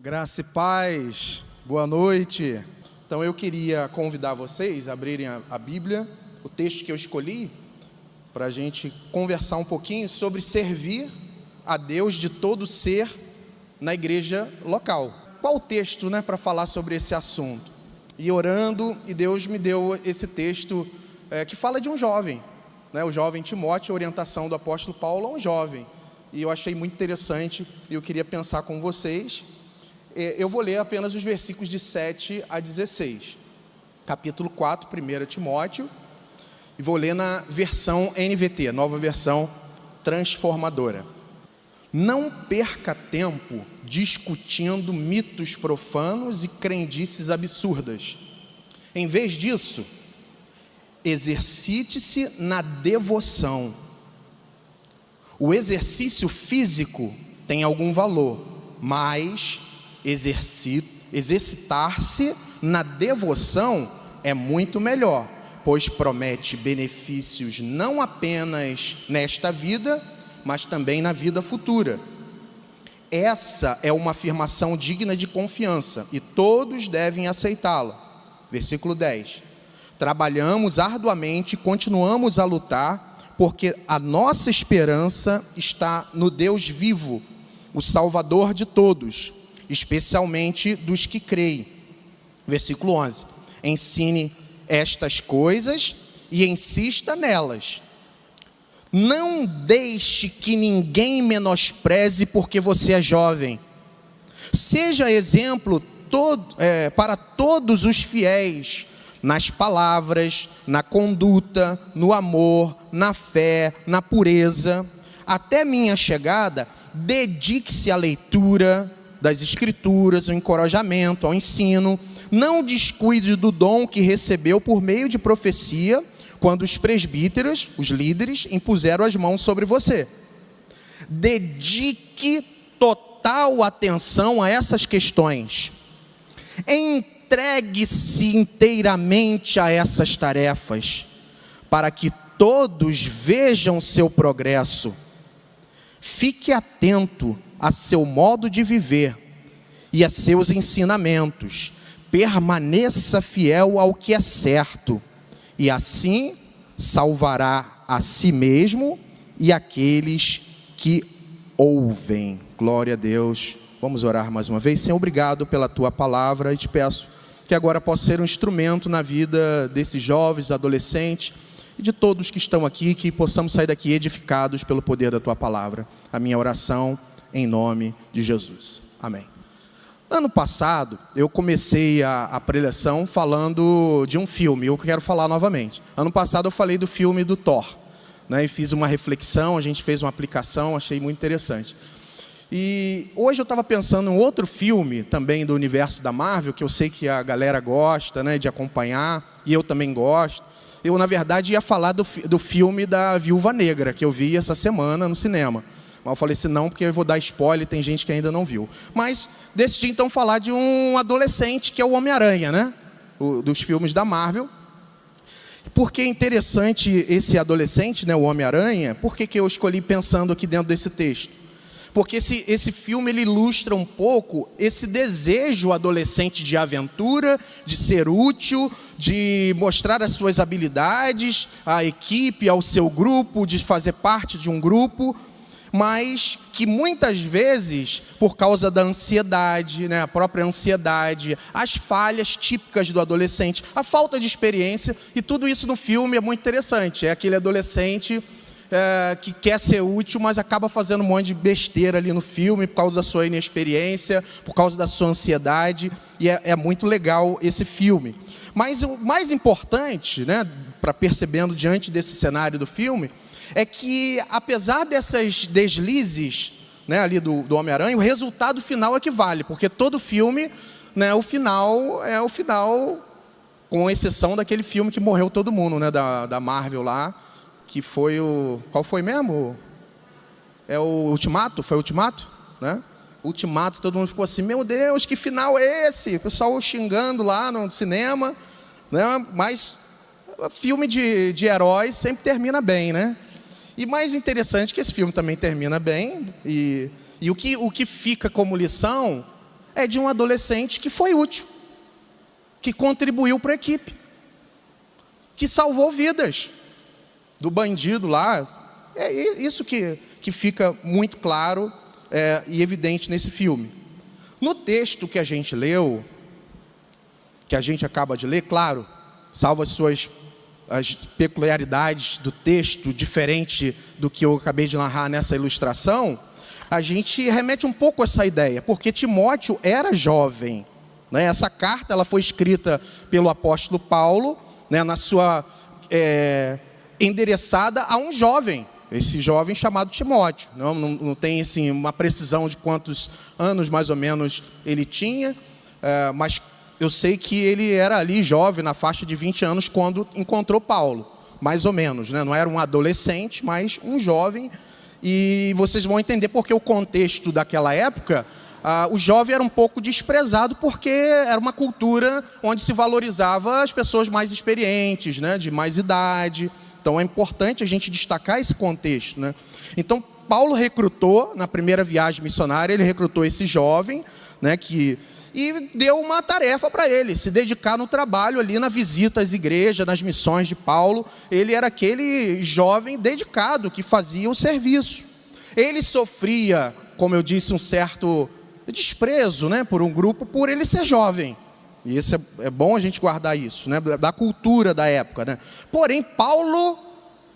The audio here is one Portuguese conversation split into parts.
Graça e paz, boa noite. Então eu queria convidar vocês a abrirem a Bíblia, o texto que eu escolhi, para a gente conversar um pouquinho sobre servir a Deus de todo ser na igreja local. Qual o texto, para falar sobre esse assunto? E orando, e Deus me deu esse texto que fala de um jovem, o jovem Timóteo, a orientação do apóstolo Paulo a um jovem. E eu achei muito interessante e eu queria pensar com vocês. Eu vou ler apenas os versículos de 7 a 16, capítulo 4, 1 Timóteo, e vou ler na versão NVT, nova versão transformadora. Não perca tempo discutindo mitos profanos e crendices absurdas. Em vez disso, exercite-se na devoção. O exercício físico tem algum valor, mas exercitar-se na devoção é muito melhor, pois promete benefícios não apenas nesta vida, mas também na vida futura. Essa é uma afirmação digna de confiança e todos devem aceitá-la. Versículo 10. Trabalhamos arduamente, continuamos a lutar, porque a nossa esperança está no Deus vivo, o Salvador de todos, especialmente dos que creem. Versículo 11. Ensine estas coisas e insista nelas. Não deixe que ninguém menospreze porque você é jovem. Seja exemplo para todos os fiéis, nas palavras, na conduta, no amor, na fé, na pureza. Até minha chegada, dedique-se à leitura das Escrituras, ao encorajamento, ao ensino. Não descuide do dom que recebeu por meio de profecia, quando os presbíteros, os líderes, impuseram as mãos sobre você. Dedique total atenção a essas questões. Entregue-se inteiramente a essas tarefas, para que todos vejam seu progresso. Fique atento a seu modo de viver e a seus ensinamentos. Permaneça fiel ao que é certo, e assim salvará a si mesmo e aqueles que ouvem. Glória a Deus. Vamos orar mais uma vez. Senhor, obrigado pela tua palavra e te peço que agora possa ser um instrumento na vida desses jovens, adolescentes e de todos que estão aqui, que possamos sair daqui edificados pelo poder da tua palavra. A minha oração em nome de Jesus. Amém. Ano passado, eu comecei a preleção falando de um filme, eu quero falar novamente. Ano passado eu falei do filme do Thor, e fiz uma reflexão, a gente fez uma aplicação, achei muito interessante. E hoje eu estava pensando em outro filme, também do universo da Marvel, que eu sei que a galera gosta, de acompanhar, e eu também gosto. Eu, na verdade, ia falar do filme da Viúva Negra, que eu vi essa semana no cinema. Mas eu falei assim, não, porque eu vou dar spoiler, tem gente que ainda não viu. Mas decidi então falar de um adolescente, que é o Homem-Aranha, dos filmes da Marvel. Por que é interessante esse adolescente, o Homem-Aranha? Por que eu escolhi pensando aqui dentro desse texto? Porque esse filme ele ilustra um pouco esse desejo adolescente de aventura, de ser útil, de mostrar as suas habilidades, à equipe, ao seu grupo, de fazer parte de um grupo, mas que muitas vezes, por causa da ansiedade, a própria ansiedade, as falhas típicas do adolescente, a falta de experiência, e tudo isso no filme é muito interessante. É aquele adolescente que quer ser útil, mas acaba fazendo um monte de besteira ali no filme, por causa da sua inexperiência, por causa da sua ansiedade, e é muito legal esse filme. Mas o mais importante, para percebendo diante desse cenário do filme, é que apesar dessas deslizes, ali do Homem-Aranha, o resultado final é que vale, porque todo filme, o final é o final, com exceção daquele filme que morreu todo mundo, da Marvel lá, que foi qual foi mesmo? É o Ultimato? Foi o Ultimato? Ultimato, todo mundo ficou assim, meu Deus, que final é esse? O pessoal xingando lá no cinema, mas filme de heróis sempre termina bem, E mais interessante que esse filme também termina bem, e o que fica como lição é de um adolescente que foi útil, que contribuiu para a equipe, que salvou vidas do bandido lá. É isso que fica muito claro e evidente nesse filme. No texto que a gente leu, que a gente acaba de ler, claro, salvo as peculiaridades do texto, diferente do que eu acabei de narrar nessa ilustração, a gente remete um pouco a essa ideia, porque Timóteo era jovem, né? Essa carta ela foi escrita pelo apóstolo Paulo, né, endereçada a um jovem, esse jovem chamado Timóteo. Não tem assim, uma precisão de quantos anos mais ou menos ele tinha, mas eu sei que ele era ali jovem, na faixa de 20 anos, quando encontrou Paulo, mais ou menos, né? Não era um adolescente, mas um jovem. E vocês vão entender porque o contexto daquela época, o jovem era um pouco desprezado, porque era uma cultura onde se valorizava as pessoas mais experientes, né? De mais idade. Então é importante a gente destacar esse contexto, né? Então Paulo recrutou, na primeira viagem missionária, ele recrutou esse jovem, né, e deu uma tarefa para ele, se dedicar no trabalho ali, na visita às igrejas, nas missões de Paulo. Ele era aquele jovem dedicado que fazia o serviço. Ele sofria, como eu disse, um certo desprezo, né, por um grupo, por ele ser jovem. E isso é bom a gente guardar isso, né, da cultura da época, né? Porém, Paulo,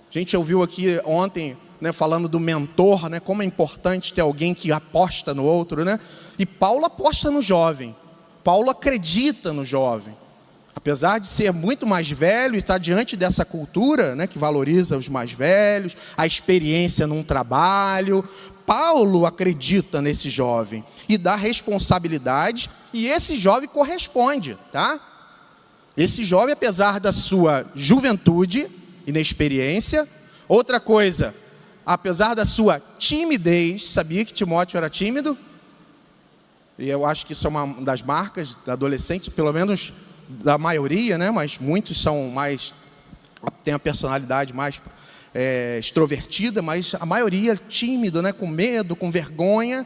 a gente ouviu aqui ontem, né, falando do mentor, né, como é importante ter alguém que aposta no outro, né? E Paulo aposta no jovem, Paulo acredita no jovem, apesar de ser muito mais velho e estar diante dessa cultura, né, que valoriza os mais velhos, a experiência num trabalho. Paulo acredita nesse jovem e dá responsabilidade, e esse jovem corresponde, tá? Esse jovem, apesar da sua juventude, inexperiência, outra coisa, apesar da sua timidez, sabia que Timóteo era tímido? E eu acho que isso é uma das marcas da adolescente, pelo menos da maioria, né? Mas muitos são mais, têm a personalidade mais extrovertida, mas a maioria tímido, né? Com medo, com vergonha.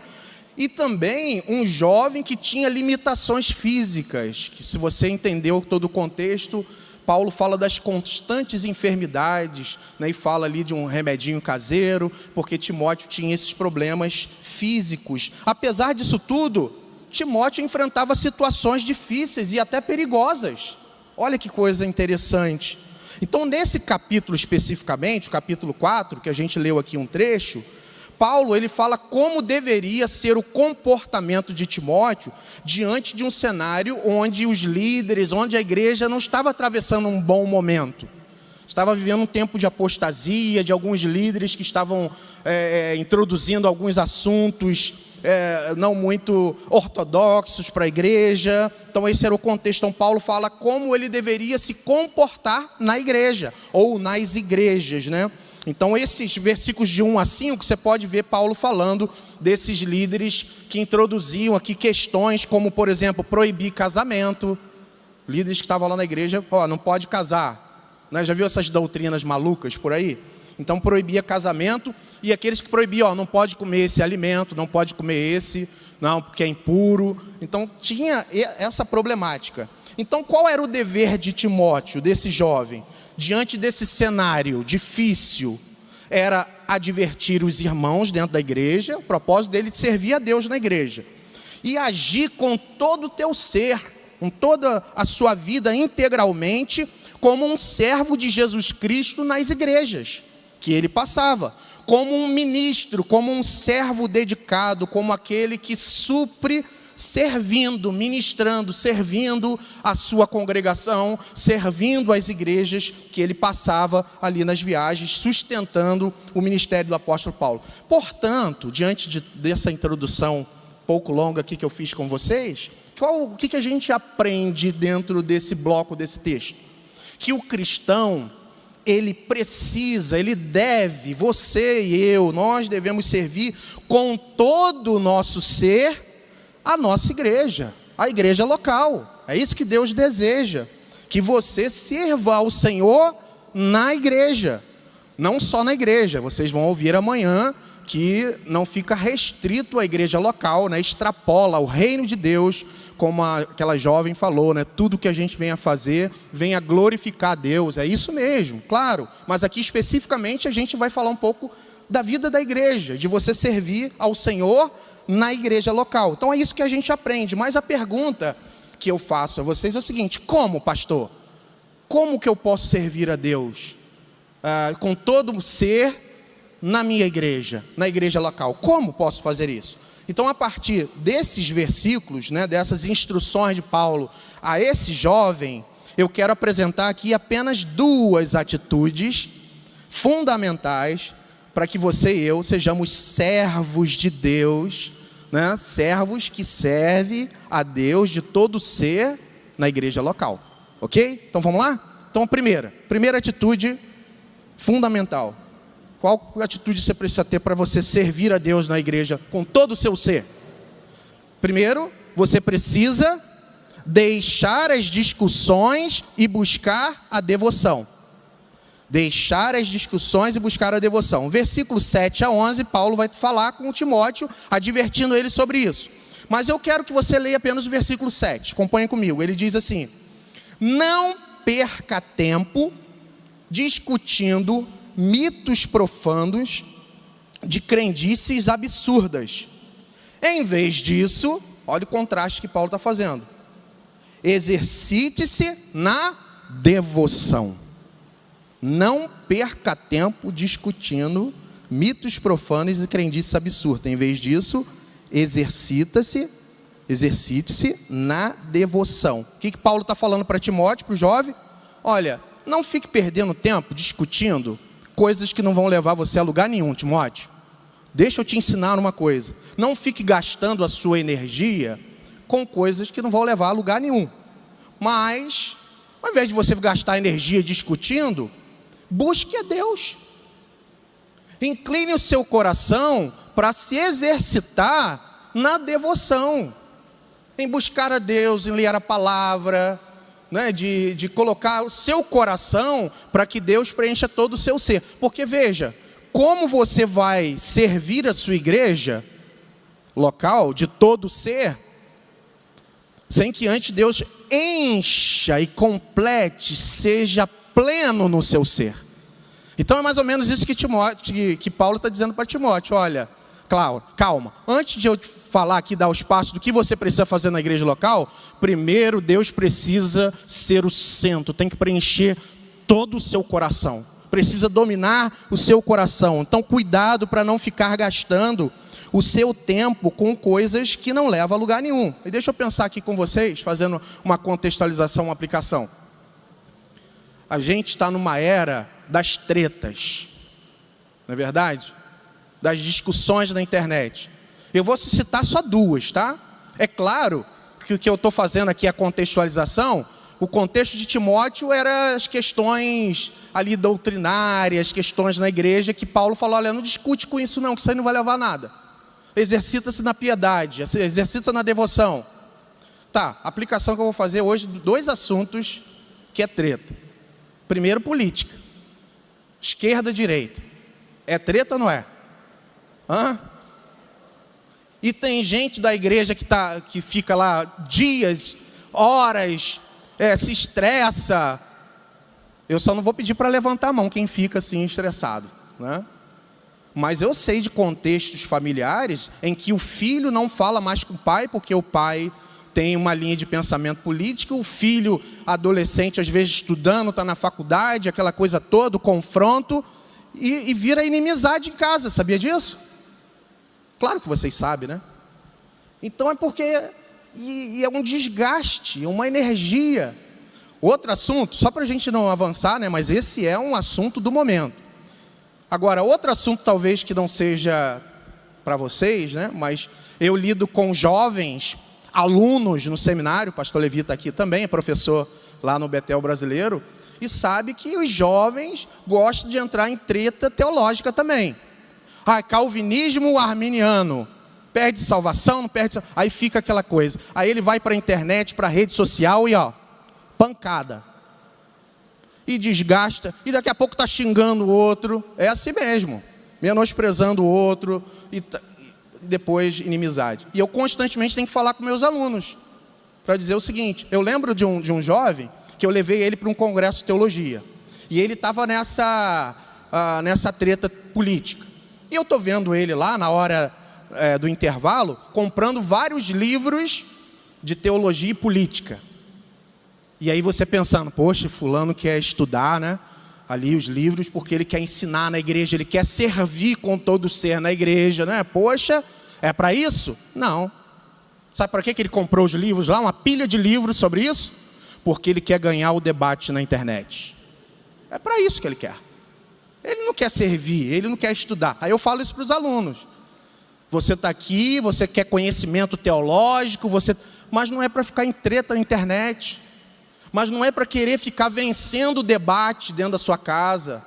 E também um jovem que tinha limitações físicas, que, se você entendeu todo o contexto, Paulo fala das constantes enfermidades, né, e fala ali de um remedinho caseiro, porque Timóteo tinha esses problemas físicos. Apesar disso tudo, Timóteo enfrentava situações difíceis e até perigosas. Olha que coisa interessante. Então, nesse capítulo especificamente, o capítulo 4, que a gente leu aqui um trecho, Paulo ele fala como deveria ser o comportamento de Timóteo diante de um cenário onde os líderes, onde a igreja não estava atravessando um bom momento. Estava vivendo um tempo de apostasia, de alguns líderes que estavam introduzindo alguns assuntos não muito ortodoxos para a igreja. Então esse era o contexto. Então Paulo fala como ele deveria se comportar na igreja, ou nas igrejas, né? Então esses versículos de 1 a 5, você pode ver Paulo falando desses líderes que introduziam aqui questões como, por exemplo, proibir casamento. Líderes que estavam lá na igreja, não pode casar, né? Já viu essas doutrinas malucas por aí? Então proibia casamento, e aqueles que proibiam, não pode comer esse alimento, não pode comer esse, não, porque é impuro. Então tinha essa problemática. Então qual era o dever de Timóteo, desse jovem? Diante desse cenário difícil, era advertir os irmãos dentro da igreja, o propósito dele de servir a Deus na igreja, e agir com todo o teu ser, com toda a sua vida integralmente, como um servo de Jesus Cristo nas igrejas que ele passava, como um ministro, como um servo dedicado, como aquele que supre, servindo, ministrando, servindo a sua congregação, servindo as igrejas que ele passava ali nas viagens, sustentando o ministério do apóstolo Paulo. Portanto, diante dessa introdução pouco longa aqui que eu fiz com vocês, o que a gente aprende dentro desse bloco, desse texto? Que o cristão, ele precisa, ele deve, você e eu, nós devemos servir com todo o nosso ser a nossa igreja, a igreja local. É isso que Deus deseja, que você sirva ao Senhor na igreja, não só na igreja. Vocês vão ouvir amanhã que não fica restrito à igreja local, né? Extrapola o reino de Deus, como aquela jovem falou, né? Tudo que a gente venha fazer, venha glorificar a Deus, é isso mesmo, claro, mas aqui especificamente a gente vai falar um pouco da vida da igreja, de você servir ao Senhor na igreja local. Então é isso que a gente aprende, mas a pergunta que eu faço a vocês é o seguinte: como, pastor? Como que eu posso servir a Deus com todo o ser na minha igreja, na igreja local? Como posso fazer isso? Então, a partir desses versículos, né, dessas instruções de Paulo a esse jovem, eu quero apresentar aqui apenas duas atitudes fundamentais para que você e eu sejamos servos de Deus, né, servos que servem a Deus de todo ser na igreja local, ok? Então vamos lá? Então a primeira atitude fundamental. Qual atitude você precisa ter para você servir a Deus na igreja com todo o seu ser? Primeiro, você precisa deixar as discussões e buscar a devoção. Deixar as discussões e buscar a devoção. Versículo 7 a 11, Paulo vai falar com Timóteo, advertindo ele sobre isso. Mas eu quero que você leia apenas o versículo 7. Acompanhe comigo. Ele diz assim: não perca tempo discutindo mitos profanos de crendices absurdas. Em vez disso, olha o contraste que Paulo está fazendo. Exercite-se na devoção. Não perca tempo discutindo mitos profanos e crendices absurdas. Em vez disso, exercite-se na devoção. O que Paulo está falando para Timóteo, para o jovem? Olha, não fique perdendo tempo discutindo coisas que não vão levar você a lugar nenhum, Timóteo. Deixa eu te ensinar uma coisa. Não fique gastando a sua energia com coisas que não vão levar a lugar nenhum. Mas, ao invés de você gastar energia discutindo, busque a Deus. Incline o seu coração para se exercitar na devoção, em buscar a Deus, em ler a palavra, né, de colocar o seu coração para que Deus preencha todo o seu ser. Porque veja, como você vai servir a sua igreja local de todo o ser, sem que antes Deus encha e complete, seja pleno no seu ser. Então é mais ou menos isso que Paulo está dizendo para Timóteo. Olha, calma, antes de eu falar aqui, dar os passos do que você precisa fazer na igreja local, primeiro Deus precisa ser o centro, tem que preencher todo o seu coração, precisa dominar o seu coração. Então cuidado para não ficar gastando o seu tempo com coisas que não levam a lugar nenhum. E deixa eu pensar aqui com vocês, fazendo uma contextualização, uma aplicação. A gente está numa era das tretas, não é verdade? Das discussões na internet. Eu vou citar só duas, tá? É claro que o que eu estou fazendo aqui é a contextualização. O contexto de Timóteo era as questões ali doutrinárias, questões na igreja, que Paulo falou: olha, não discute com isso não, que isso aí não vai levar a nada. Exercita-se na piedade, exercita-se na devoção. Tá, a aplicação que eu vou fazer hoje, dois assuntos que é treta. Primeiro, política. Esquerda, direita. É treta ou não é? Hã? E tem gente da igreja que fica lá dias, horas, se estressa. Eu só não vou pedir para levantar a mão quem fica assim estressado, né? Mas eu sei de contextos familiares em que o filho não fala mais com o pai porque o pai tem uma linha de pensamento político, o filho adolescente às vezes estudando, está na faculdade, aquela coisa toda, o confronto, e vira inimizade em casa, sabia disso? Claro que vocês sabem, né? Então é porque é um desgaste, uma energia. Outro assunto, só para a gente não avançar, né? Mas esse é um assunto do momento. Agora, outro assunto talvez que não seja para vocês, né? Mas eu lido com jovens, alunos no seminário, o pastor Levi está aqui também, é professor lá no Betel Brasileiro, e sabe que os jovens gostam de entrar em treta teológica também. Calvinismo arminiano, perde salvação, não perde salvação, aí fica aquela coisa. Aí ele vai para a internet, para a rede social e pancada. E desgasta, e daqui a pouco está xingando o outro. É assim mesmo. menosprezando o outro e depois inimizade. E eu constantemente tenho que falar com meus alunos para dizer o seguinte: eu lembro de um jovem que eu levei ele para um congresso de teologia, e ele estava nessa treta política. E eu estou vendo ele lá, na hora do intervalo, comprando vários livros de teologia e política. E aí você pensando, poxa, fulano quer estudar, né, ali os livros, porque ele quer ensinar na igreja, ele quer servir com todo o ser na igreja, né? Poxa, é para isso? Não. Sabe para que ele comprou os livros lá? Uma pilha de livros sobre isso? Porque ele quer ganhar o debate na internet. É para isso que ele quer. Ele não quer servir, ele não quer estudar. Aí eu falo isso para os alunos. Você está aqui, você quer conhecimento teológico, mas não é para ficar em treta na internet. Mas não é para querer ficar vencendo o debate dentro da sua casa.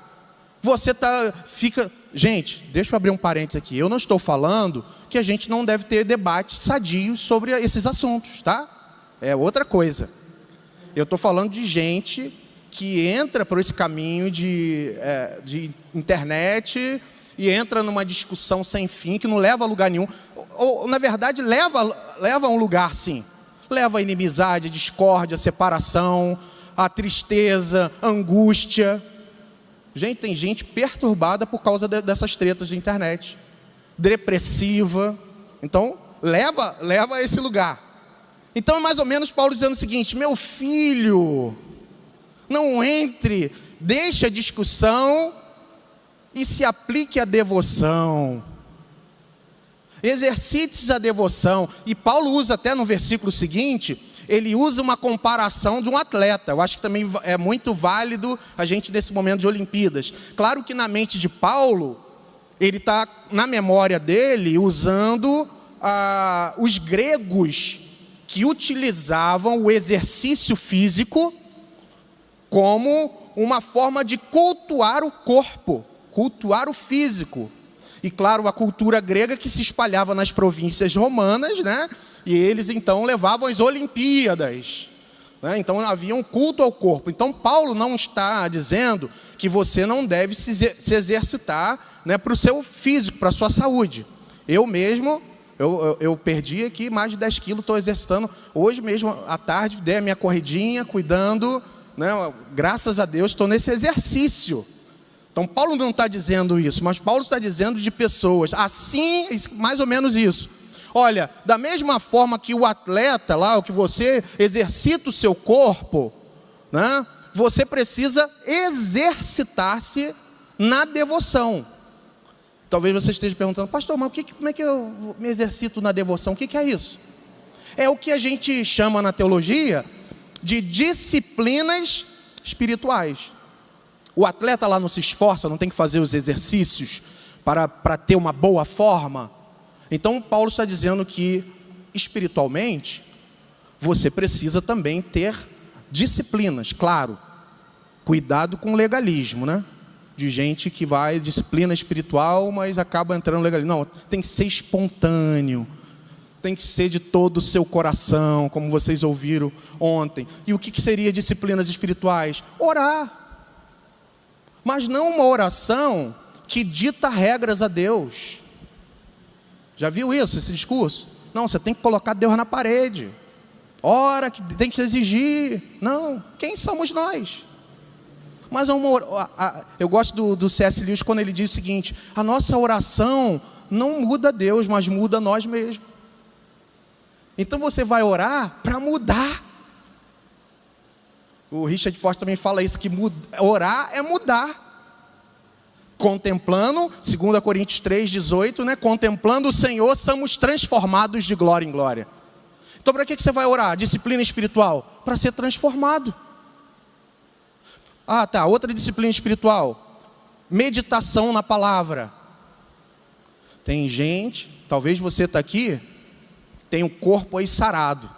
Gente, deixa eu abrir um parênteses aqui. Eu não estou falando que a gente não deve ter debates sadios sobre esses assuntos, tá? É outra coisa. Eu estou falando de gente que entra por esse caminho de internet e entra numa discussão sem fim, que não leva a lugar nenhum. Ou na verdade, leva a um lugar, sim. Leva a inimizade, a discórdia, a separação, a tristeza, a angústia. Gente, tem gente perturbada por causa dessas tretas de internet. Depressiva. Então, leva a esse lugar. Então, é mais ou menos Paulo dizendo o seguinte: meu filho, não entre, deixe a discussão e se aplique à devoção. Exercite a devoção. E Paulo usa até no versículo seguinte, ele usa uma comparação de um atleta. Eu acho que também é muito válido a gente nesse momento de Olimpíadas. Claro que na mente de Paulo, ele está na memória dele usando os gregos que utilizavam o exercício físico como uma forma de cultuar o corpo, cultuar o físico. E claro, a cultura grega que se espalhava nas províncias romanas, né? E eles então levavam as Olimpíadas, né? Então havia um culto ao corpo. Então Paulo não está dizendo que você não deve se exercitar, né, para o seu físico, para a sua saúde. Eu mesmo, eu perdi aqui mais de 10 quilos, estou exercitando. Hoje mesmo, à tarde, dei a minha corridinha, cuidando, né? Graças a Deus, estou nesse exercício. Então, Paulo não está dizendo isso, mas Paulo está dizendo de pessoas, assim, mais ou menos isso. Olha, da mesma forma que o atleta lá, o que você exercita o seu corpo, né, você precisa exercitar-se na devoção. Talvez você esteja perguntando, pastor, mas como é que eu me exercito na devoção? O que é isso? É o que a gente chama na teologia de disciplinas espirituais. O atleta lá não se esforça, não tem que fazer os exercícios para ter uma boa forma. Então Paulo está dizendo que espiritualmente você precisa também ter disciplinas. Claro, cuidado com o legalismo, né? De gente que vai, disciplina espiritual, mas acaba entrando no legalismo. Não, tem que ser espontâneo, tem que ser de todo o seu coração, como vocês ouviram ontem. E o que seria disciplinas espirituais? Orar. Mas não uma oração que dita regras a Deus. Já viu isso, esse discurso? Não, você tem que colocar Deus na parede. Ora, que tem que exigir. Não, quem somos nós? Mas eu gosto do C.S. Lewis quando ele diz o seguinte: a nossa oração não muda Deus, mas muda nós mesmos. Então você vai orar para mudar. O Richard Foster também fala isso, que orar é mudar. Contemplando, 2 Coríntios 3,18, né? Contemplando o Senhor, somos transformados de glória em glória. Então para que você vai orar? Disciplina espiritual? Para ser transformado. Ah, tá, outra disciplina espiritual. Meditação na palavra. Tem gente, talvez você está aqui, tem o corpo aí sarado,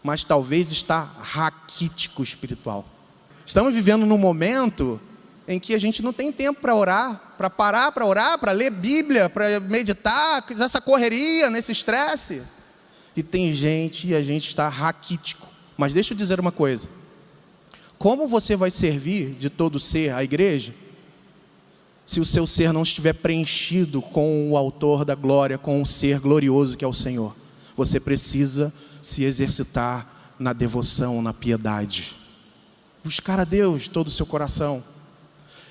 mas talvez está raquítico espiritual. Estamos vivendo num momento em que a gente não tem tempo para orar, para parar para orar, para ler Bíblia, para meditar, essa correria, nesse estresse. E tem gente, e a gente está raquítico. Mas deixa eu dizer uma coisa: como você vai servir de todo ser a igreja, se o seu ser não estiver preenchido com o autor da glória, com o ser glorioso que é o Senhor. Você precisa se exercitar na devoção, na piedade. Buscar a Deus de todo o seu coração.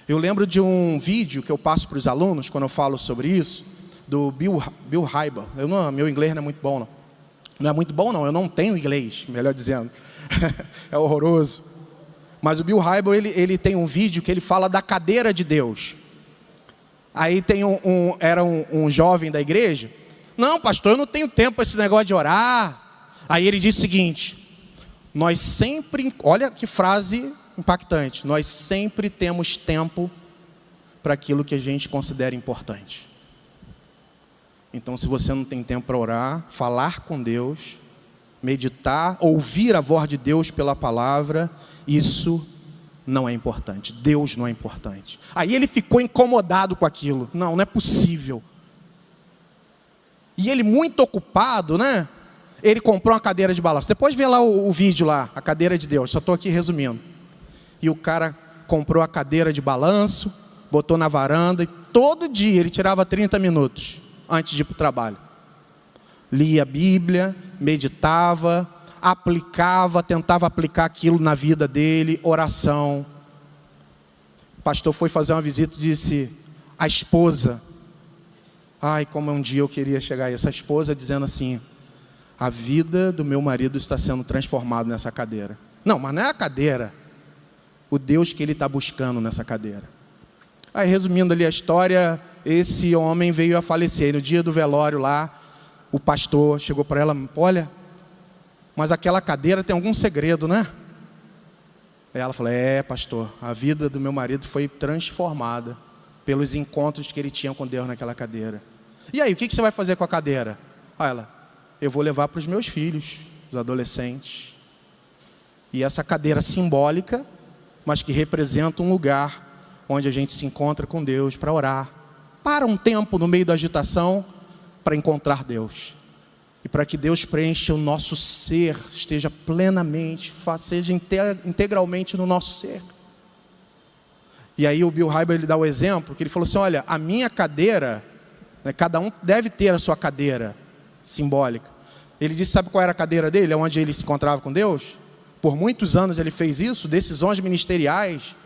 Eu lembro de um vídeo que eu passo para os alunos, quando eu falo sobre isso, do Bill Hybels. Meu inglês não é muito bom, não. Não é muito bom, não. Eu não tenho inglês, melhor dizendo. É horroroso. Mas o Bill Hybels, ele tem um vídeo que ele fala da cadeira de Deus. Aí tem era um jovem da igreja. Não, pastor, eu não tenho tempo para esse negócio de orar. Aí ele disse o seguinte: nós sempre, olha que frase impactante, nós sempre temos tempo para aquilo que a gente considera importante. Então, se você não tem tempo para orar, falar com Deus, meditar, ouvir a voz de Deus pela palavra, isso não é importante. Deus não é importante. Aí ele ficou incomodado com aquilo. Não é possível. E ele muito ocupado, né? Ele comprou uma cadeira de balanço. Depois vê lá o vídeo lá, a cadeira de Deus. Só estou aqui resumindo. E o cara comprou a cadeira de balanço, botou na varanda e todo dia ele tirava 30 minutos antes de ir para o trabalho. Lia a Bíblia, meditava, aplicava, tentava aplicar aquilo na vida dele, oração. O pastor foi fazer uma visita e disse, a esposa, ai, como um dia eu queria chegar a essa esposa dizendo assim, a vida do meu marido está sendo transformada nessa cadeira. Não, mas não é a cadeira, o Deus que ele está buscando nessa cadeira. Aí, resumindo ali a história, esse homem veio a falecer. No dia do velório lá, o pastor chegou para ela, olha, mas aquela cadeira tem algum segredo, né? Aí ela falou, pastor, a vida do meu marido foi transformada pelos encontros que ele tinha com Deus naquela cadeira. E aí, o que você vai fazer com a cadeira? Aí ela, eu vou levar para os meus filhos, os adolescentes. E essa cadeira simbólica, mas que representa um lugar onde a gente se encontra com Deus para orar. Para um tempo no meio da agitação, para encontrar Deus. E para que Deus preencha o nosso ser, esteja plenamente, seja integralmente no nosso ser. E aí o Bill Hybels, ele dá o exemplo, que ele falou assim, olha, a minha cadeira, né, cada um deve ter a sua cadeira simbólica. Ele disse, sabe qual era a cadeira dele, onde ele se encontrava com Deus? Por muitos anos ele fez isso, decisões ministeriais,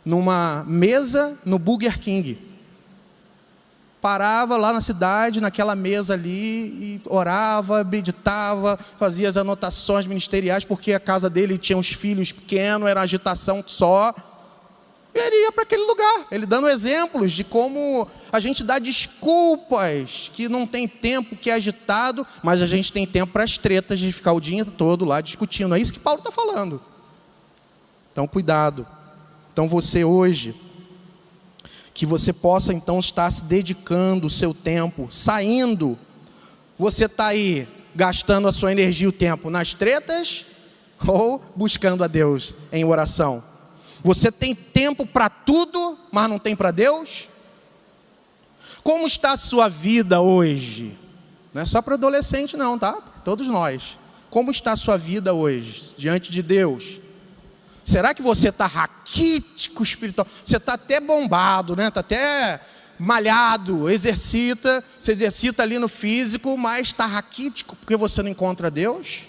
numa mesa no Burger King. Parava lá na cidade, naquela mesa ali, e orava, meditava, fazia as anotações ministeriais, porque a casa dele tinha uns filhos pequenos, era agitação só. E ele ia para aquele lugar, ele dando exemplos de como a gente dá desculpas, que não tem tempo, que é agitado, mas a gente tem tempo para as tretas de ficar o dia todo lá discutindo. É isso que Paulo está falando. Então, cuidado. Então, você hoje, que você possa então estar se dedicando o seu tempo, saindo. Você está aí gastando a sua energia e o tempo nas tretas ou buscando a Deus em oração? Você tem tempo para tudo, mas não tem para Deus? Como está a sua vida hoje? Não é só para adolescente não, tá? Todos nós. Como está a sua vida hoje, diante de Deus? Será que você está raquítico espiritual? Você está até bombado, né? Está até malhado, você exercita ali no físico, mas está raquítico porque você não encontra Deus?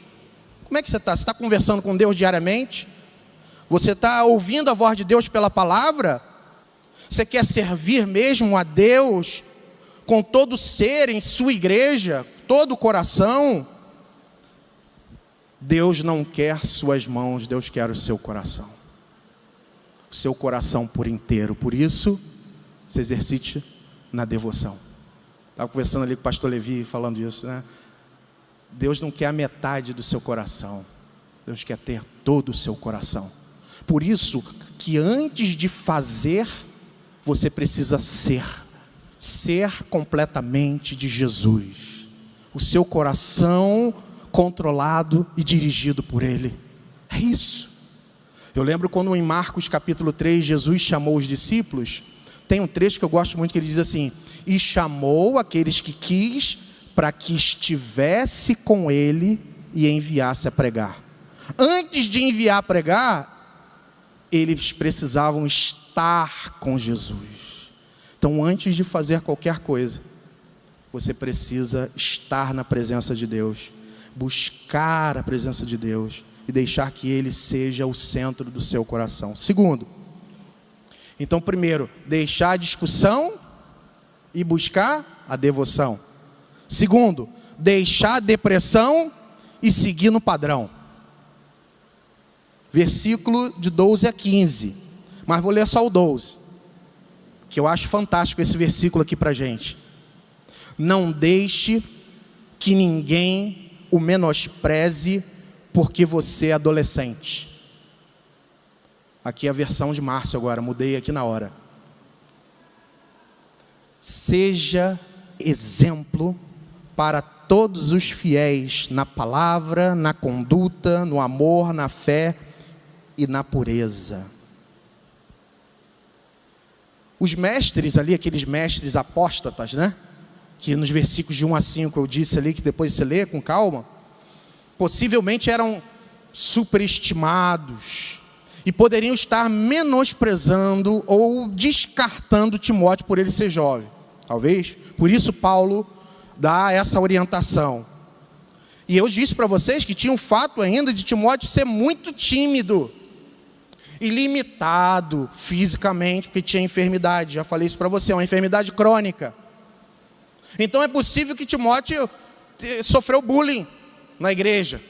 Como é que você está? Você está conversando com Deus diariamente? Você está ouvindo a voz de Deus pela palavra? Você quer servir mesmo a Deus com todo o ser em sua igreja, todo o coração? Deus não quer suas mãos, Deus quer o seu coração. O seu coração por inteiro. Por isso, se exercite na devoção. Estava conversando ali com o pastor Levi, falando isso, né? Deus não quer a metade do seu coração. Deus quer ter todo o seu coração. Por isso, que antes de fazer, você precisa ser completamente de Jesus. O seu coração controlado e dirigido por Ele. É isso. Eu lembro quando em Marcos capítulo 3, Jesus chamou os discípulos, tem um trecho que eu gosto muito que ele diz assim, e chamou aqueles que quis para que estivesse com Ele e enviasse a pregar. Antes de enviar a pregar, eles precisavam estar com Jesus. Então, antes de fazer qualquer coisa, você precisa estar na presença de Deus, buscar a presença de Deus e deixar que Ele seja o centro do seu coração. Segundo, então primeiro, deixar a discussão e buscar a devoção. Segundo, deixar a depressão e seguir no padrão. Versículo de 12 a 15, mas vou ler só o 12, que eu acho fantástico esse versículo aqui para a gente. Não deixe que ninguém o menospreze porque você é adolescente. Aqui é a versão de Márcio agora, mudei aqui na hora. Seja exemplo para todos os fiéis na palavra, na conduta, no amor, na fé e na pureza. Os mestres ali, aqueles mestres apóstatas, né? Que nos versículos de 1 a 5 eu disse ali, que depois você lê com calma, possivelmente eram superestimados e poderiam estar menosprezando ou descartando Timóteo por ele ser jovem, talvez. Por isso Paulo dá essa orientação. E eu disse para vocês que tinha um fato ainda de Timóteo ser muito tímido e limitado fisicamente, porque tinha enfermidade. Já falei isso para você, é uma enfermidade crônica. Então é possível que Timóteo sofreu bullying na igreja.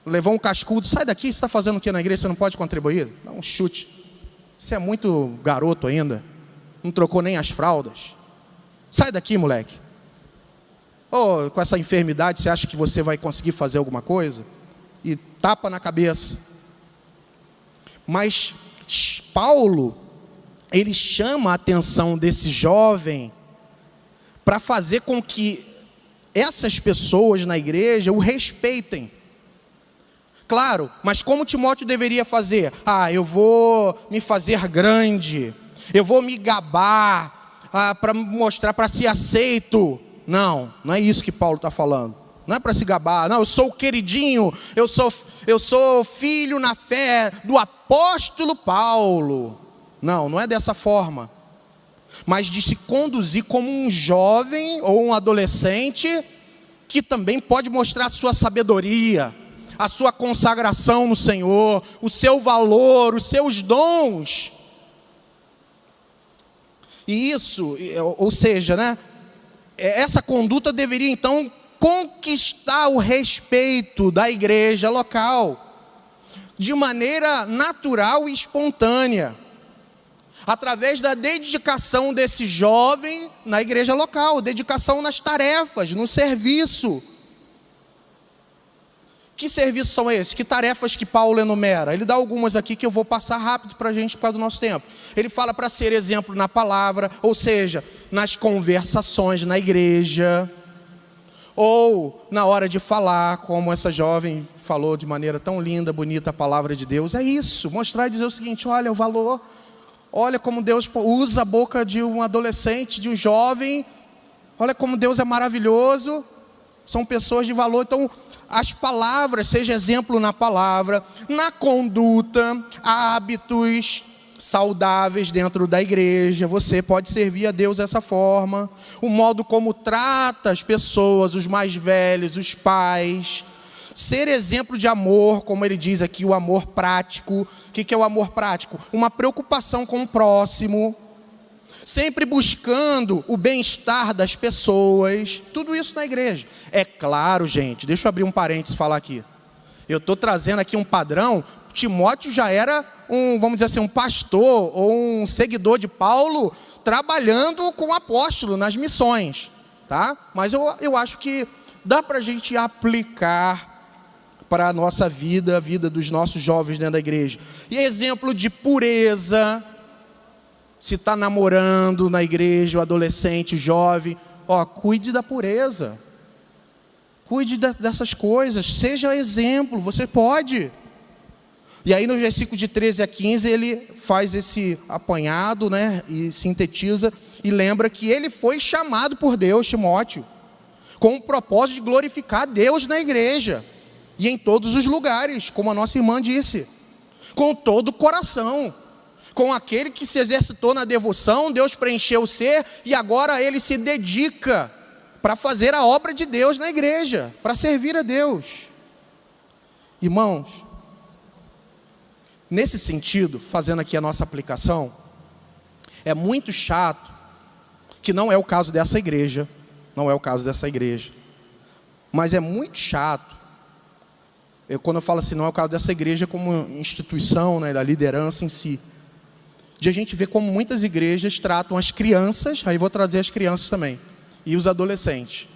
Levou um cascudo, sai daqui, você está fazendo o que na igreja? Você não pode contribuir? Dá um chute. Você é muito garoto ainda, não trocou nem as fraldas. Sai daqui, moleque. Ou com essa enfermidade, você acha que você vai conseguir fazer alguma coisa? E tapa na cabeça. Mas Paulo, ele chama a atenção desse jovem para fazer com que essas pessoas na igreja o respeitem. Claro, mas como Timóteo deveria fazer? Eu vou me fazer grande, eu vou me gabar, para mostrar, para ser aceito. Não é isso que Paulo está falando. Não é para se gabar, não, eu sou o queridinho, eu sou filho na fé do apóstolo Paulo. Não é dessa forma. Mas de se conduzir como um jovem ou um adolescente que também pode mostrar a sua sabedoria, a sua consagração no Senhor, o seu valor, os seus dons. E isso, ou seja, né, essa conduta deveria então conquistar o respeito da igreja local, de maneira natural e espontânea, através da dedicação desse jovem na igreja local, dedicação nas tarefas, no serviço. Que serviços são esses? Que tarefas que Paulo enumera? Ele dá algumas aqui que eu vou passar rápido para a gente, por causa do nosso tempo. Ele fala para ser exemplo na palavra, ou seja, nas conversações na igreja, ou na hora de falar, como essa jovem falou de maneira tão linda, bonita a palavra de Deus. É isso, mostrar e dizer o seguinte: olha o valor, olha como Deus usa a boca de um adolescente, de um jovem, olha como Deus é maravilhoso, são pessoas de valor. Então, as palavras, seja exemplo na palavra, na conduta, hábitos saudáveis dentro da igreja. Você pode servir a Deus dessa forma. O modo como trata as pessoas, os mais velhos, os pais. Ser exemplo de amor, como ele diz aqui, o amor prático. O que é o amor prático? Uma preocupação com o próximo, sempre buscando o bem-estar das pessoas. Tudo isso na igreja. É claro, gente, deixa eu abrir um parênteses e falar aqui. Eu estou trazendo aqui um padrão. Timóteo já era vamos dizer assim, um pastor ou um seguidor de Paulo, trabalhando com o apóstolo nas missões, tá? Mas eu acho que dá para a gente aplicar para a nossa vida, a vida dos nossos jovens dentro da igreja. E exemplo de pureza, se está namorando na igreja, o adolescente, o jovem, cuide da pureza, cuide dessas coisas, seja exemplo, você pode. E aí no versículo de 13 a 15 ele faz esse apanhado, né, e sintetiza, e lembra que ele foi chamado por Deus, Timóteo, com o propósito de glorificar Deus na igreja, e em todos os lugares, como a nossa irmã disse, com todo o coração, Com aquele que se exercitou na devoção, Deus preencheu o ser e agora ele se dedica para fazer a obra de Deus na igreja, para servir a Deus. Irmãos, nesse sentido, fazendo aqui a nossa aplicação, é muito chato, que não é o caso dessa igreja, mas é muito chato, quando eu falo assim, não é o caso dessa igreja como instituição, né, da liderança em si, de a gente ver como muitas igrejas tratam as crianças, aí vou trazer as crianças também, e os adolescentes.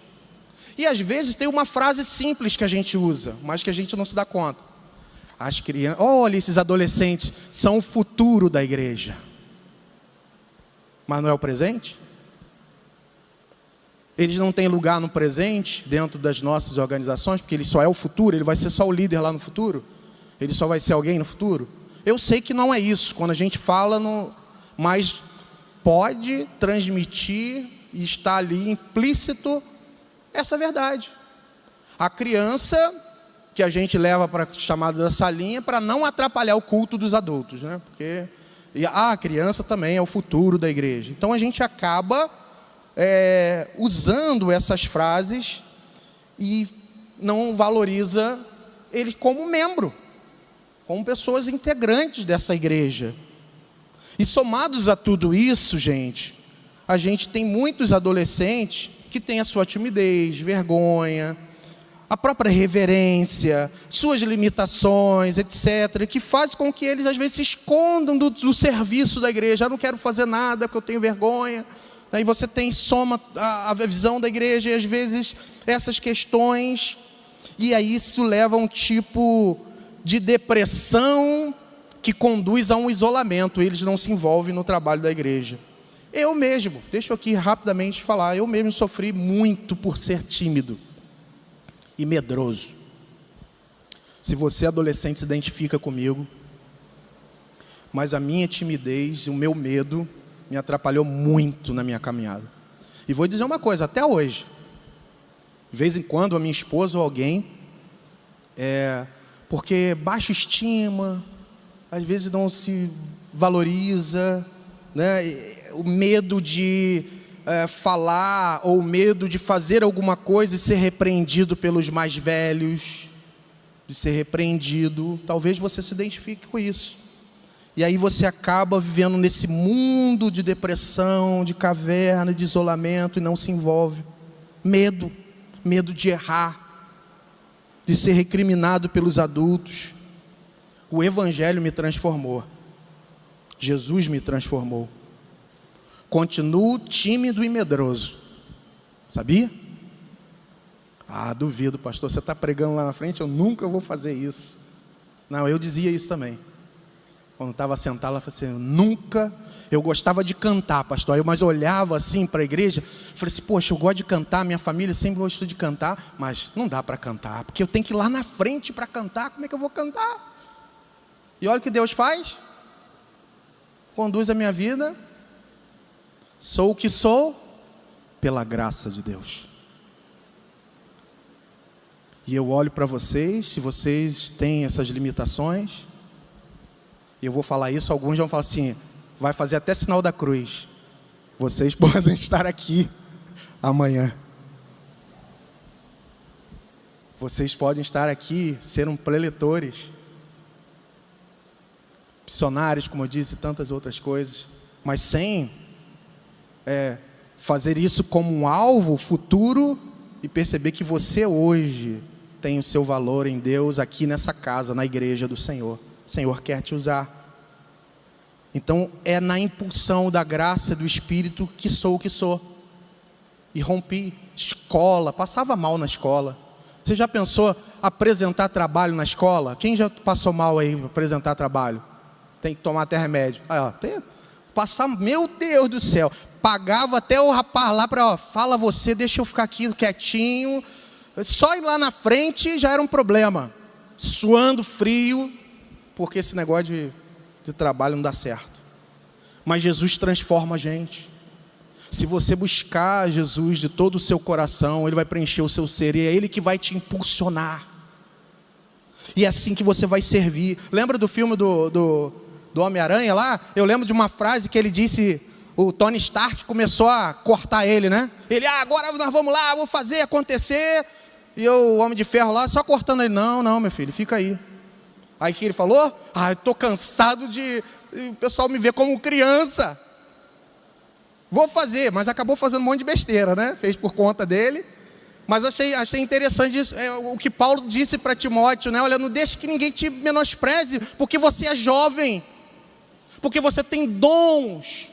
E às vezes tem uma frase simples que a gente usa, mas que a gente não se dá conta. As crianças, olha, esses adolescentes são o futuro da igreja. Mas não é o presente? Eles não têm lugar no presente, dentro das nossas organizações, porque ele só é o futuro, ele vai ser só o líder lá no futuro? Ele só vai ser alguém no futuro? Eu sei que não é isso, quando a gente fala, mas pode transmitir e está ali implícito essa verdade. A criança que a gente leva para a chamada da salinha para não atrapalhar o culto dos adultos, né? Porque a criança também é o futuro da igreja. Então a gente acaba usando essas frases e não valoriza ele como membro, como pessoas integrantes dessa igreja. E somados a tudo isso, gente, a gente tem muitos adolescentes que têm a sua timidez, vergonha, a própria reverência, suas limitações, etc., que faz com que eles às vezes se escondam do serviço da igreja. Eu não quero fazer nada porque eu tenho vergonha. Aí você soma a visão da igreja e às vezes essas questões, e aí isso leva a um tipo de depressão que conduz a um isolamento. Eles não se envolvem no trabalho da igreja. Eu mesmo, deixa eu aqui rapidamente falar, eu mesmo sofri muito por ser tímido e medroso. Se você adolescente se identifica comigo, mas a minha timidez, o meu medo me atrapalhou muito na minha caminhada. E vou dizer uma coisa, até hoje, de vez em quando a minha esposa ou alguém, porque baixa estima, às vezes não se valoriza, né? O medo de falar, ou o medo de fazer alguma coisa e ser repreendido pelos mais velhos, de ser repreendido, talvez você se identifique com isso. E aí você acaba vivendo nesse mundo de depressão, de caverna, de isolamento, e não se envolve. Medo de errar, de ser recriminado pelos adultos. O Evangelho me transformou. Jesus me transformou. Continuo tímido e medroso. Sabia? Duvido, pastor, você está pregando lá na frente, eu nunca vou fazer isso. Não, eu dizia isso também. Quando estava sentado lá, eu falei assim, eu gostava de cantar, pastor, mas eu olhava assim para a igreja, falei assim, poxa, eu gosto de cantar, minha família sempre gostou de cantar, mas não dá para cantar, porque eu tenho que ir lá na frente para cantar, como é que eu vou cantar? E olha o que Deus faz, conduz a minha vida, sou o que sou, pela graça de Deus. E eu olho para vocês, se vocês têm essas limitações, e eu vou falar isso, alguns vão falar assim, vai fazer até sinal da cruz. Vocês podem estar aqui amanhã. Vocês podem estar aqui, ser preletores, missionários, como eu disse, e tantas outras coisas, mas sem fazer isso como um alvo futuro e perceber que você hoje tem o seu valor em Deus aqui nessa casa, na igreja do Senhor. O Senhor quer te usar. Então é na impulsão da graça do Espírito que sou o que sou. E rompi. Escola, passava mal na escola. Você já pensou apresentar trabalho na escola? Quem já passou mal aí apresentar trabalho? Tem que tomar até remédio. Passar, meu Deus do céu. Pagava até o rapaz lá para, fala você, deixa eu ficar aqui quietinho. Só ir lá na frente já era um problema. Suando frio, porque esse negócio de trabalho não dá certo. Mas Jesus transforma a gente. Se você buscar Jesus de todo o seu coração, Ele vai preencher o seu ser, e é Ele que vai te impulsionar. E é assim que você vai servir. Lembra do filme do do Homem-Aranha lá, eu lembro de uma frase que ele disse, o Tony Stark começou a cortar ele, né? Ele, agora nós vamos lá, vou fazer acontecer. E o Homem de Ferro lá, só cortando ele, não, meu filho, fica aí. Aí que ele falou, eu estou cansado de o pessoal me ver como criança. Vou fazer, mas acabou fazendo um monte de besteira, né? Fez por conta dele. Mas achei interessante isso, o que Paulo disse para Timóteo, né? Olha, não deixe que ninguém te menospreze, porque você é jovem, porque você tem dons,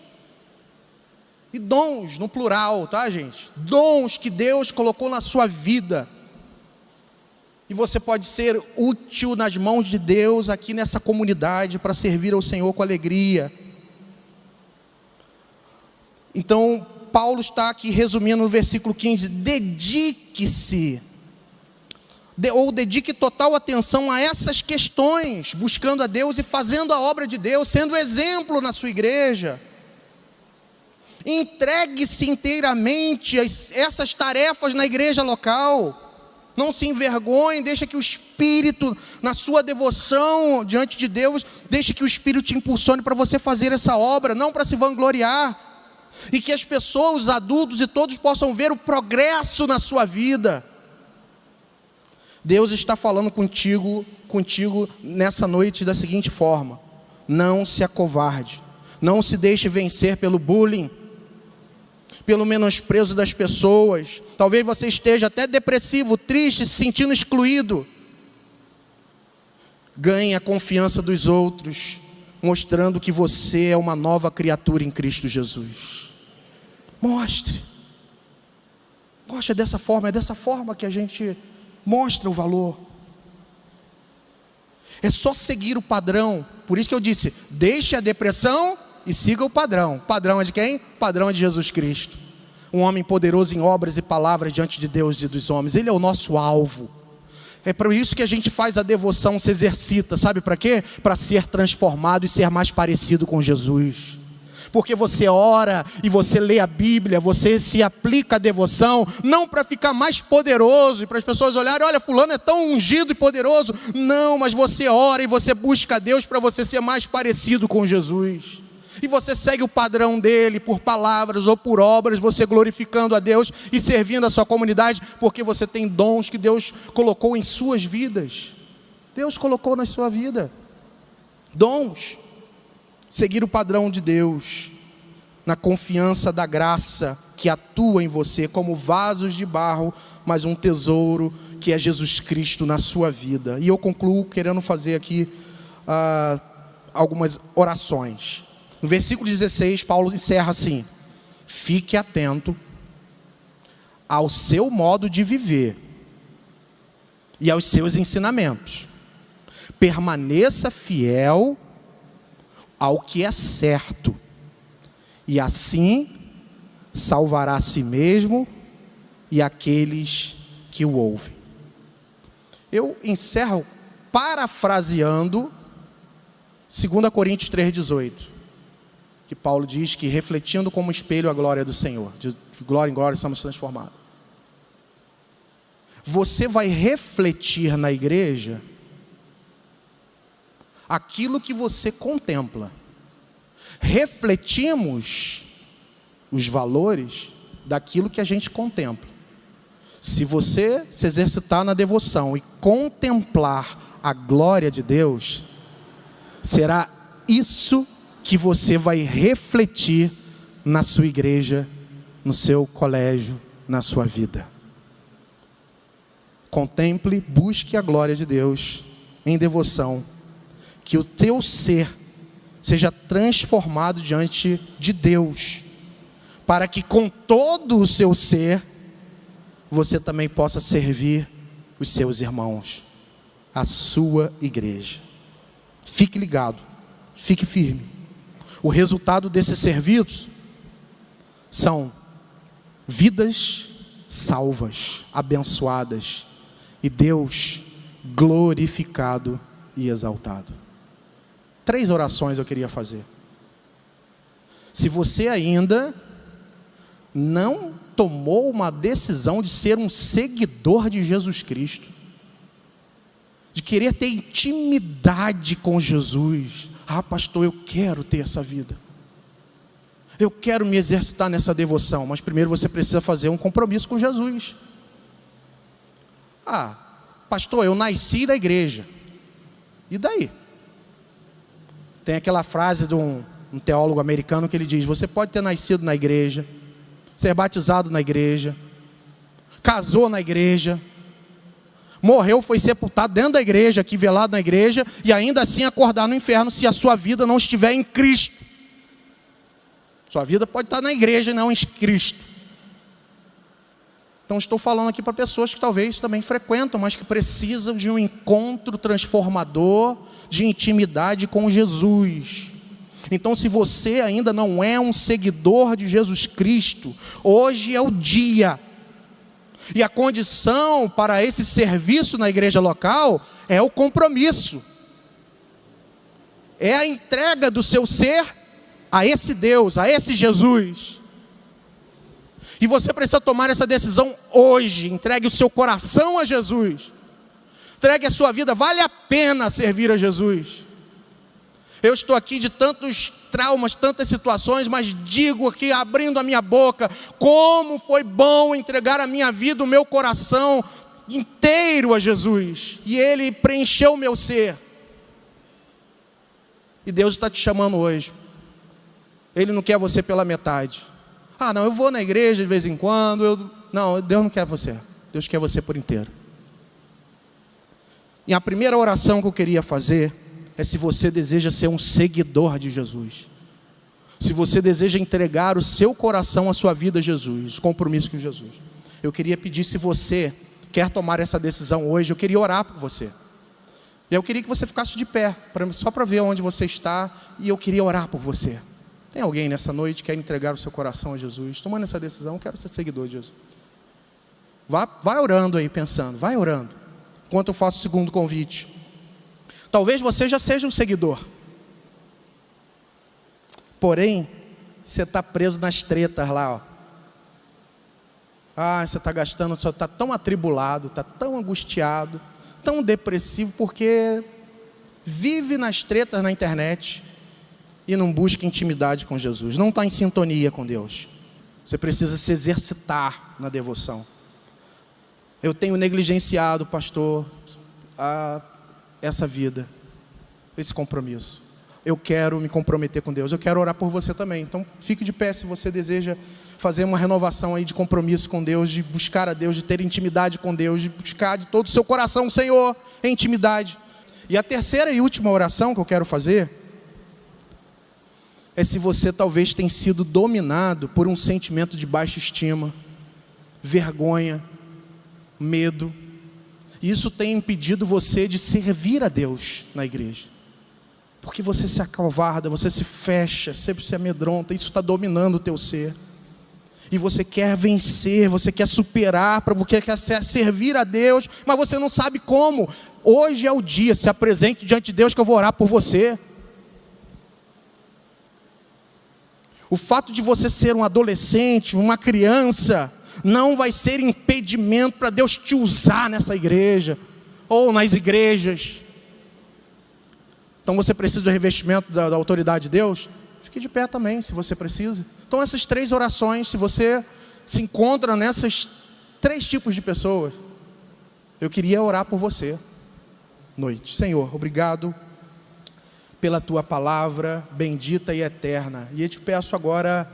e dons no plural, tá, gente? Dons que Deus colocou na sua vida, e você pode ser útil nas mãos de Deus aqui nessa comunidade, para servir ao Senhor com alegria. Então, Paulo está aqui resumindo no versículo 15, dedique-se, ou dedique total atenção a essas questões, buscando a Deus e fazendo a obra de Deus, sendo exemplo na sua igreja. Entregue-se inteiramente a essas tarefas na igreja local, não se envergonhe, deixa que o Espírito, na sua devoção diante de Deus, deixe que o Espírito te impulsione para você fazer essa obra, não para se vangloriar. E que as pessoas, os adultos e todos possam ver o progresso na sua vida. Deus está falando contigo nessa noite da seguinte forma: não se acovarde, não se deixe vencer pelo bullying, pelo menosprezo das pessoas. Talvez você esteja até depressivo, triste, se sentindo excluído. Ganhe a confiança dos outros, mostrando que você é uma nova criatura em Cristo Jesus. Mostre dessa forma, é dessa forma que a gente mostra o valor. É só seguir o padrão. Por isso que eu disse, deixe a depressão e siga o padrão. O padrão é de quem? O padrão é de Jesus Cristo, um homem poderoso em obras e palavras diante de Deus e dos homens. Ele é o nosso alvo. É por isso que a gente faz a devoção, se exercita, sabe para quê? Para ser transformado e ser mais parecido com Jesus. Porque você ora e você lê a Bíblia, você se aplica à devoção, não para ficar mais poderoso e para as pessoas olharem, olha, fulano é tão ungido e poderoso. Não, mas você ora e você busca a Deus para você ser mais parecido com Jesus. E você segue o padrão dele, por palavras ou por obras, você glorificando a Deus e servindo a sua comunidade, porque você tem dons que Deus colocou em suas vidas. Deus colocou na sua vida dons. Seguir o padrão de Deus, na confiança da graça que atua em você, como vasos de barro, mas um tesouro que é Jesus Cristo na sua vida. E eu concluo querendo fazer aqui algumas orações. No versículo 16, Paulo encerra assim: fique atento ao seu modo de viver e aos seus ensinamentos, permaneça fiel ao que é certo, e assim salvará a si mesmo e aqueles que o ouvem. Eu encerro parafraseando 2 Coríntios 3,18, que Paulo diz que refletindo como espelho a glória do Senhor, de glória em glória somos transformados. Você vai refletir na igreja aquilo que você contempla. Refletimos os valores daquilo que a gente contempla. Se você se exercitar na devoção e contemplar a glória de Deus, será isso que você vai refletir na sua igreja, no seu colégio, na sua vida. Contemple, busque a glória de Deus em devoção, que o teu ser seja transformado diante de Deus, para que com todo o seu ser, você também possa servir os seus irmãos, a sua igreja. Fique ligado, fique firme. O resultado desse serviço são vidas salvas, abençoadas, e Deus glorificado e exaltado. 3 orações eu queria fazer. Se você ainda não tomou uma decisão de ser um seguidor de Jesus Cristo, de querer ter intimidade com Jesus. Ah, pastor, eu quero ter essa vida. Eu quero me exercitar nessa devoção, mas primeiro você precisa fazer um compromisso com Jesus. Ah, pastor, eu nasci na igreja. E daí? Tem aquela frase de um teólogo americano que ele diz: você pode ter nascido na igreja, ser batizado na igreja, casou na igreja, morreu, foi sepultado dentro da igreja, aqui velado na igreja, e ainda assim acordar no inferno se a sua vida não estiver em Cristo. Sua vida pode estar na igreja e não em Cristo. Então estou falando aqui para pessoas que talvez também frequentam, mas que precisam de um encontro transformador, de intimidade com Jesus. Então, se você ainda não é um seguidor de Jesus Cristo, hoje é o dia. E a condição para esse serviço na igreja local é o compromisso. É a entrega do seu ser a esse Deus, a esse Jesus. E você precisa tomar essa decisão hoje. Entregue o seu coração a Jesus. Entregue a sua vida. Vale a pena servir a Jesus. Eu estou aqui de tantos traumas, tantas situações, mas digo aqui, abrindo a minha boca, como foi bom entregar a minha vida, o meu coração inteiro a Jesus. E Ele preencheu o meu ser. E Deus está te chamando hoje. Ele não quer você pela metade. Ah, não, eu vou na igreja de vez em quando. Não, Deus não quer você. Deus quer você por inteiro. E a primeira oração que eu queria fazer é se você deseja ser um seguidor de Jesus. Se você deseja entregar o seu coração, a sua vida a Jesus, compromisso com Jesus. Eu queria pedir, se você quer tomar essa decisão hoje, eu queria orar por você. E eu queria que você ficasse de pé, só para ver onde você está, e eu queria orar por você. Tem alguém nessa noite que quer entregar o seu coração a Jesus? Tomando essa decisão, eu quero ser seguidor de Jesus. Vai orando aí, pensando, vai orando. Enquanto eu faço o segundo convite. Talvez você já seja um seguidor. Porém, você está preso nas tretas lá, ó. Ah, você está gastando, você está tão atribulado, está tão angustiado, tão depressivo, porque vive nas tretas na internet e não busca intimidade com Jesus, não está em sintonia com Deus. Você precisa se exercitar na devoção. Eu tenho negligenciado, pastor, essa vida, esse compromisso. Eu quero me comprometer com Deus, eu quero orar por você também. Então fique de pé se você deseja fazer uma renovação aí de compromisso com Deus, de buscar a Deus, de ter intimidade com Deus, de buscar de todo o seu coração, Senhor, em intimidade. E a terceira e última oração que eu quero fazer é se você talvez tenha sido dominado por um sentimento de baixa estima, vergonha, medo. E isso tem impedido você de servir a Deus na igreja. Porque você se acovarda, você se fecha, sempre se amedronta, isso está dominando o teu ser. E você quer vencer, você quer superar, você quer servir a Deus, mas você não sabe como. Hoje é o dia, se apresente diante de Deus que eu vou orar por você. O fato de você ser um adolescente, uma criança, não vai ser impedimento para Deus te usar nessa igreja, ou nas igrejas. Então você precisa do revestimento da autoridade de Deus? Fique de pé também, se você precisa. Então essas 3 orações, se você se encontra nessas 3 tipos de pessoas, eu queria orar por você. Noite. Senhor, obrigado pela Tua palavra bendita e eterna. E eu te peço agora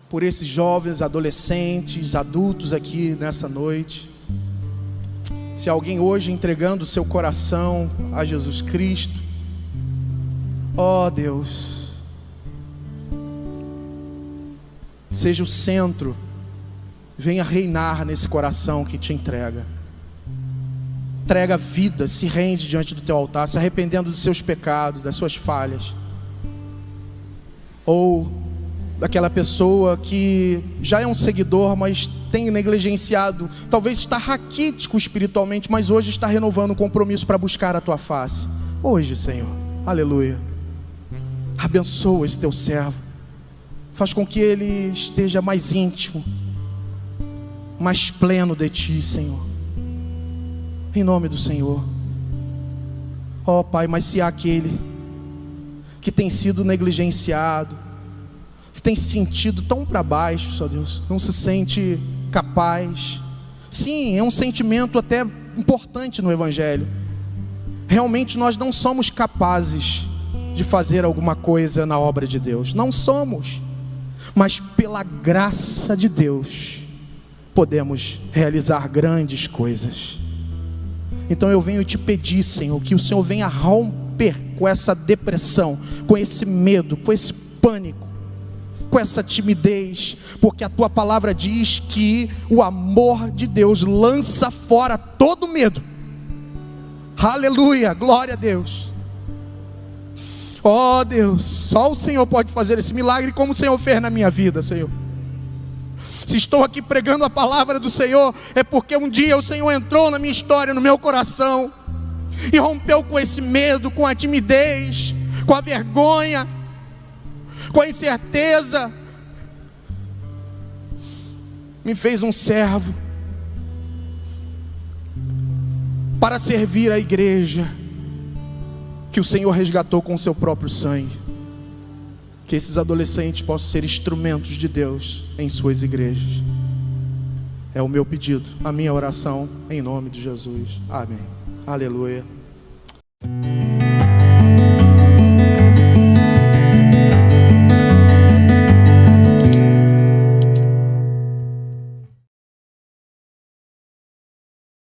por esses jovens, adolescentes, adultos aqui nessa noite. Se alguém hoje entregando o seu coração a Jesus Cristo, ó Deus, seja o centro, venha reinar nesse coração que te entrega. Entrega a vida, se rende diante do teu altar, se arrependendo dos seus pecados, das suas falhas. Ou daquela pessoa que já é um seguidor, mas tem negligenciado, talvez está raquítico espiritualmente, mas hoje está renovando o compromisso para buscar a tua face. Hoje, Senhor, aleluia, abençoa esse teu servo, faz com que ele esteja mais íntimo, mais pleno de ti, Senhor, em nome do Senhor. Ó Pai, mas se há aquele que tem sido negligenciado, que tem se sentido tão para baixo, só Deus, não se sente capaz. Sim, é um sentimento até importante no Evangelho. Realmente nós não somos capazes de fazer alguma coisa na obra de Deus, não somos, mas pela graça de Deus podemos realizar grandes coisas. Então eu venho te pedir, Senhor, que o Senhor venha romper com essa depressão, com esse medo, com esse pânico, com essa timidez, porque a tua palavra diz que o amor de Deus lança fora todo medo. Aleluia, glória a Deus. Ó Deus, só o Senhor pode fazer esse milagre como o Senhor fez na minha vida, Senhor. Se estou aqui pregando a palavra do Senhor, é porque um dia o Senhor entrou na minha história, no meu coração, e rompeu com esse medo, com a timidez, com a vergonha, com a incerteza. Me fez um servo para servir a igreja que o Senhor resgatou com o seu próprio sangue. Que esses adolescentes possam ser instrumentos de Deus em suas igrejas. É o meu pedido, a minha oração, em nome de Jesus. Amém. Aleluia.